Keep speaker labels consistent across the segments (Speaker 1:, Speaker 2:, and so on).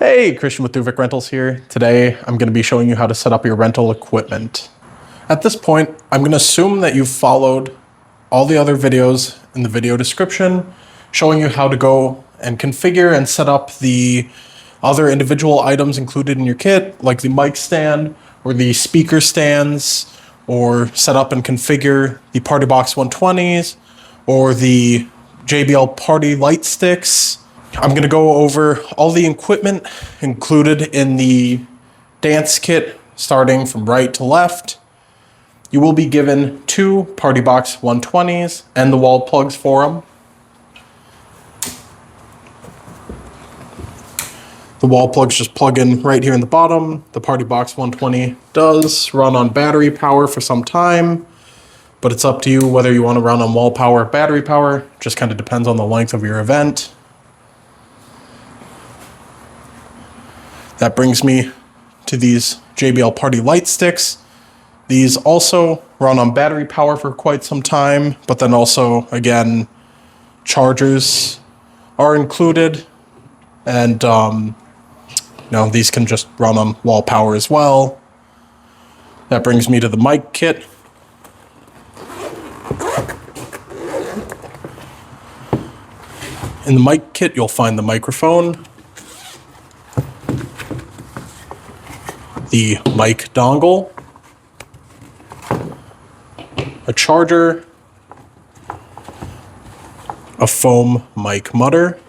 Speaker 1: Hey, Christian with Duvick Rentals here. Today, I'm going to be showing you how to set up your rental equipment. At this point, I'm going to assume that you've followed all the other videos in the video description, showing you how to go and configure and set up the other individual items included in your kit, like the mic stand or the speaker stands, or set up and configure the Party Box 120s or the JBL Party light sticks. I'm going to go over all the equipment included in the dance kit, starting from right to left. You will be given 2 Party Box 120s and the wall plugs for them. The wall plugs just plug in right here in the bottom. The Party Box 120 does run on battery power for some time, but it's up to you whether you want to run on wall power or battery power. Just kind of depends on the length of your event. That brings me to these JBL Party light sticks. These also run on battery power for quite some time, but then also, again, chargers are included. And, these can just run on wall power as well. That brings me to the mic kit. In the mic kit, you'll find the microphone, the mic dongle, a charger, a foam mic mutter,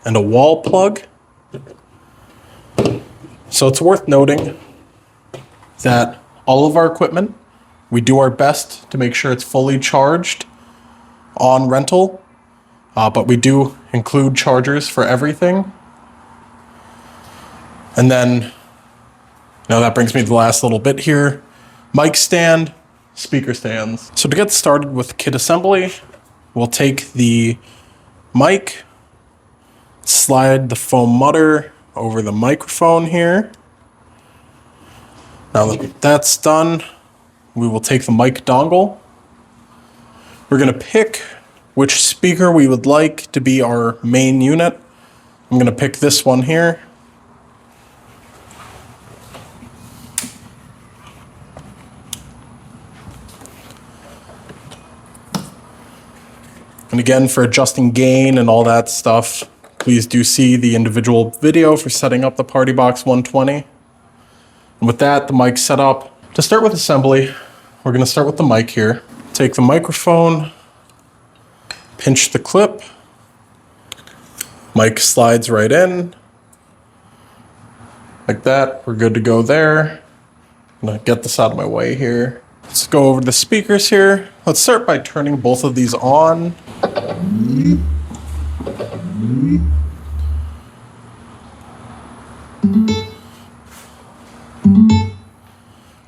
Speaker 1: and a wall plug. So it's worth noting that all of our equipment, we do our best to make sure it's fully charged on rental, but we do include chargers for everything. And then that brings me to the last little bit here. Mic stand, speaker stands. So to get started with kit assembly, we'll take the mic, slide the foam mutter over the microphone here. Now that that's done, we will take the mic dongle. We're going to pick which speaker we would like to be our main unit. I'm going to pick this one here. And again, for adjusting gain and all that stuff, please do see the individual video for setting up the Party Box 120. And with that, the mic's set up. To start with assembly, we're going to start with the mic here. Take the microphone, pinch the clip, mic slides right in. Like that, we're good to go there. I'm going to get this out of my way here. Let's go over the speakers here. Let's start by turning both of these on.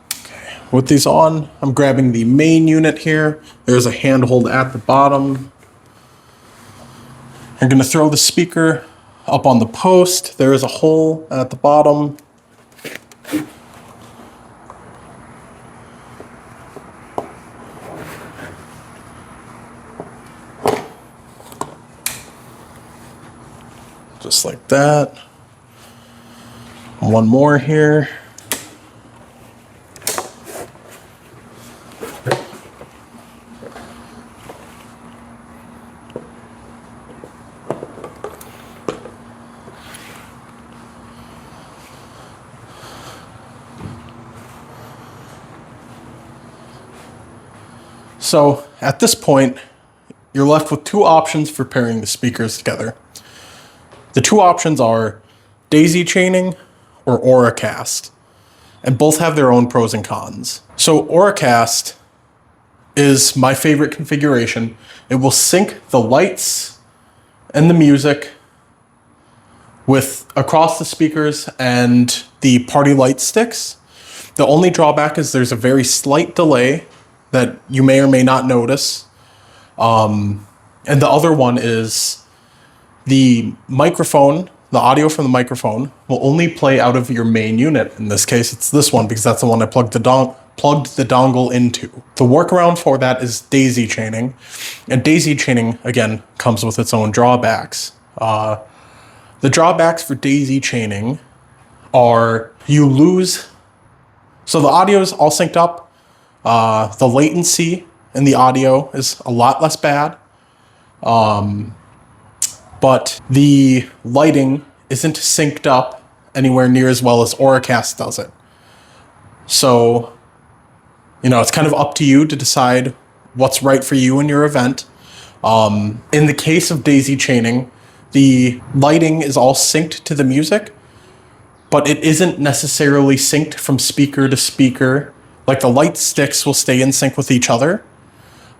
Speaker 1: Okay, with these on, I'm grabbing the main unit here. There's a handhold at the bottom. I'm going to throw the speaker up on the post. There is a hole at the bottom. Just like that. One more here. So at this point, you're left with 2 options for pairing the speakers together. The 2 options are daisy chaining or AuraCast, and both have their own pros and cons. So AuraCast is my favorite configuration. It will sync the lights and the music with across the speakers and the party light sticks. The only drawback is there's a very slight delay that you may or may not notice. And the other one is the microphone, the audio from the microphone will only play out of your main unit. In this case, it's this one because that's the one I plugged the dongle into. The workaround for that is daisy chaining. And daisy chaining, again, comes with its own drawbacks. The drawbacks for daisy chaining are you lose, so the audio is all synced up. The latency in the audio is a lot less bad. But the lighting isn't synced up anywhere near as well as AuraCast does it. So, it's kind of up to you to decide what's right for you in your event. In the case of daisy chaining, the lighting is all synced to the music, but it isn't necessarily synced from speaker to speaker. Like the light sticks will stay in sync with each other,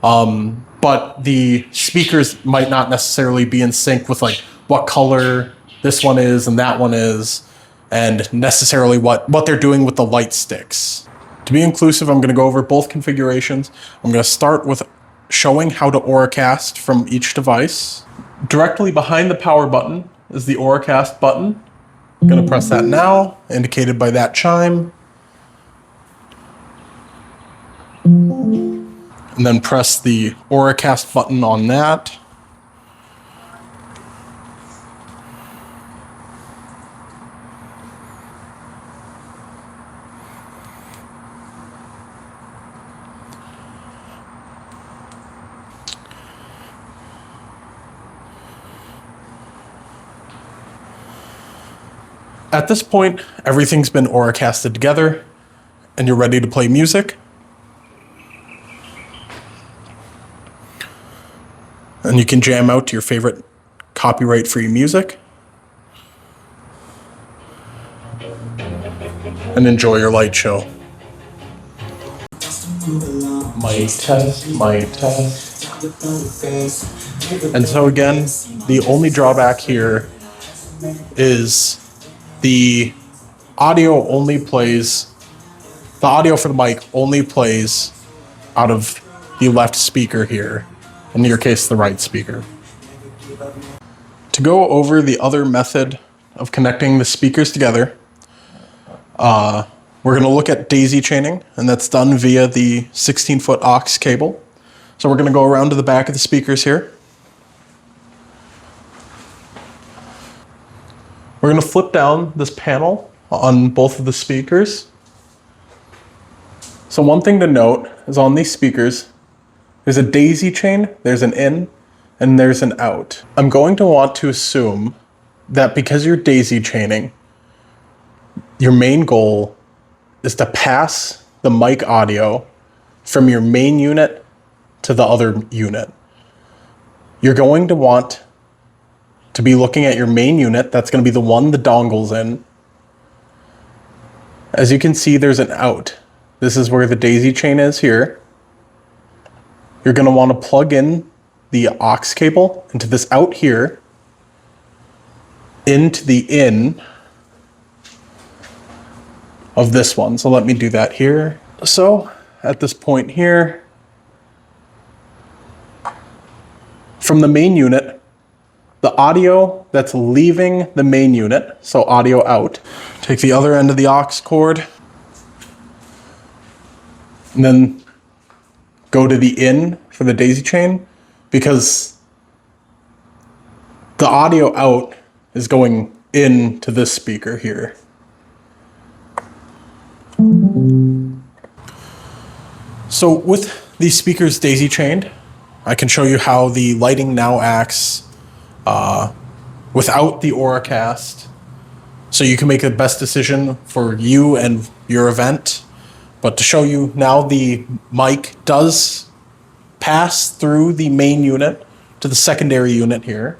Speaker 1: but the speakers might not necessarily be in sync with like what color this one is and that one is, and necessarily what they're doing with the light sticks. To be inclusive, I'm going to go over both configurations. I'm going to start with showing how to AuraCast from each device. Directly behind the power button is the AuraCast button. I'm going to press that now, indicated by that chime. And then press the AuraCast button on that. At this point, everything's been AuraCasted together, and you're ready to play music. And you can jam out to your favorite copyright-free music and enjoy your light show. Mic test, mic test. And so again, the only drawback here is the audio for the mic only plays out of the left speaker here. In your case, the right speaker. To go over the other method of connecting the speakers together, we're going to look at daisy chaining, and that's done via the 16-foot aux cable. So we're going to go around to the back of the speakers here. We're going to flip down this panel on both of the speakers. So one thing to note is on these speakers, there's a daisy chain, there's an in, and there's an out. I'm going to want to assume that because you're daisy chaining, your main goal is to pass the mic audio from your main unit to the other unit. You're going to want to be looking at your main unit. That's going to be the one the dongle's in. As you can see, there's an out. This is where the daisy chain is here. You're going to want to plug in the aux cable into this out here, into the in of this one. So let me do that here. So at this point here, from the main unit, the audio that's leaving the main unit, so audio out, take the other end of the aux cord, and then go to the in for the daisy chain, because the audio out is going into this speaker here. So with these speakers daisy chained, I can show you how the lighting now acts without the AuraCast, so you can make the best decision for you and your event. But to show you now, the mic does pass through the main unit to the secondary unit here.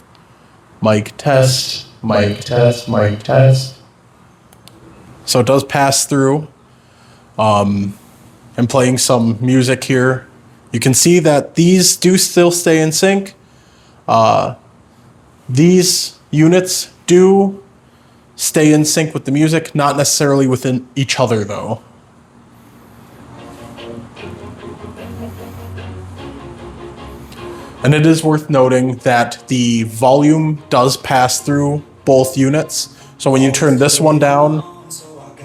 Speaker 1: Mic test, mic test, mic test. So it does pass through. I'm playing some music here. You can see that these do still stay in sync. These units do stay in sync with the music, not necessarily within each other though. And it is worth noting that the volume does pass through both units. So when you turn this one down,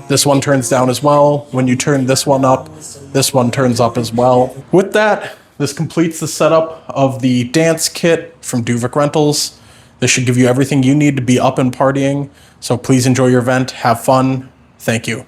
Speaker 1: this one turns down as well. When you turn this one up, this one turns up as well. With that, this completes the setup of the dance kit from Duvick Rentals. This should give you everything you need to be up and partying. So please enjoy your event. Have fun. Thank you.